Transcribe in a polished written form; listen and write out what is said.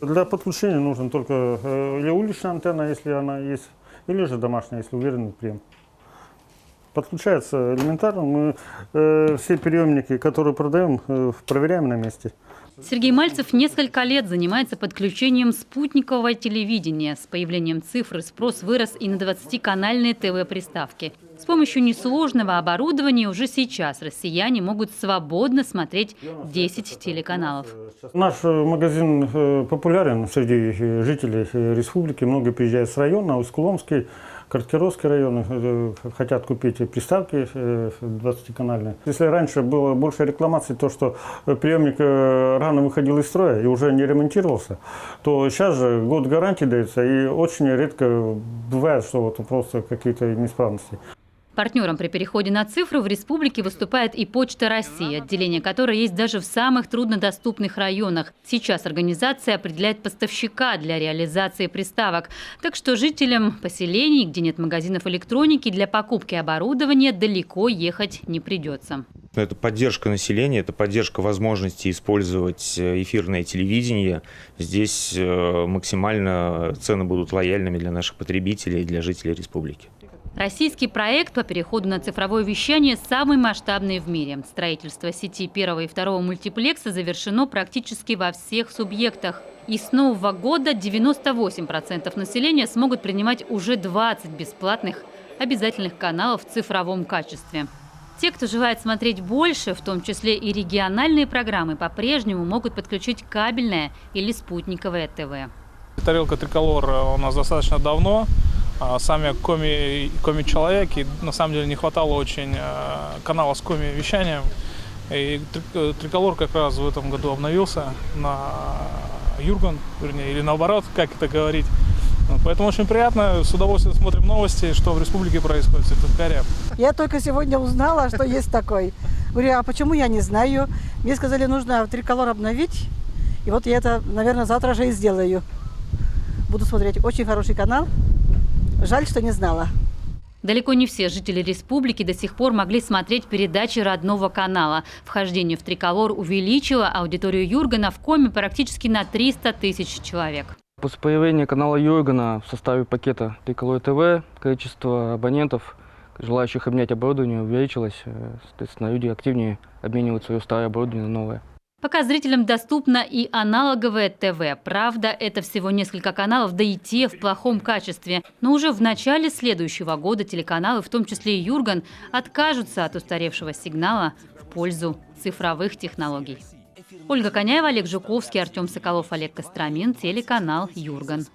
Для подключения нужно только или уличная антенна, если она есть, или же домашняя, если уверенный прием. Подключается элементарно. Мы все приемники, которые продаем, проверяем на месте. Сергей Мальцев несколько лет занимается подключением спутникового телевидения. С появлением цифры спрос вырос и на 20-канальные ТВ-приставки. С помощью несложного оборудования уже сейчас россияне могут свободно смотреть 10 телеканалов. Наш магазин популярен среди жителей республики. Многие приезжают с района, Усть-Куломский, Карткировский район, хотят купить приставки 20-канальные. Если раньше было больше рекламации, то что приемник рано выходил из строя и уже не ремонтировался, то сейчас же год гарантии дается, и очень редко бывает, что вот просто какие-то неисправности. Партнером при переходе на цифру в республике выступает и Почта России, отделение которой есть даже в самых труднодоступных районах. Сейчас организация определяет поставщика для реализации приставок. Так что жителям поселений, где нет магазинов электроники, для покупки оборудования далеко ехать не придется. Это поддержка населения, это поддержка возможности использовать эфирное телевидение. Здесь максимально цены будут лояльными для наших потребителей и для жителей республики. Российский проект по переходу на цифровое вещание самый масштабный в мире. Строительство сети первого и второго мультиплекса завершено практически во всех субъектах. И с нового года 98% населения смогут принимать уже 20 бесплатных обязательных каналов в цифровом качестве. Те, кто желает смотреть больше, в том числе и региональные программы, по-прежнему могут подключить кабельное или спутниковое ТВ. Тарелка «Триколор» у нас достаточно давно. Сам я коми-человек, и на самом деле не хватало очень канала с коми-вещанием. И «Триколор» как раз в этом году обновился на Юрган, вернее, или наоборот, как это говорить. Поэтому очень приятно, с удовольствием смотрим новости, что в республике происходит в Сыктывкаре. Я только сегодня узнала, что есть такой. Говорю, а почему я не знаю? Мне сказали, нужно «Триколор» обновить. И вот я это, наверное, завтра же и сделаю. Буду смотреть. Очень хороший канал. Жаль, что не знала. Далеко не все жители республики до сих пор могли смотреть передачи родного канала. Вхождение в «Триколор» увеличило аудиторию Юргана в Коми практически на 300 тысяч человек. После появления канала Юргана в составе пакета «Триколор ТВ» количество абонентов, желающих обменять оборудование, увеличилось. Соответственно, люди активнее обменивают свое старое оборудование на новое. Пока зрителям доступно и аналоговое ТВ. Правда, это всего несколько каналов, да и те в плохом качестве. Но уже в начале следующего года телеканалы, в том числе и Юрган, откажутся от устаревшего сигнала в пользу цифровых технологий. Ольга Коняева, Олег Жуковский, Артем Соколов, Олег Костромин, телеканал Юрган.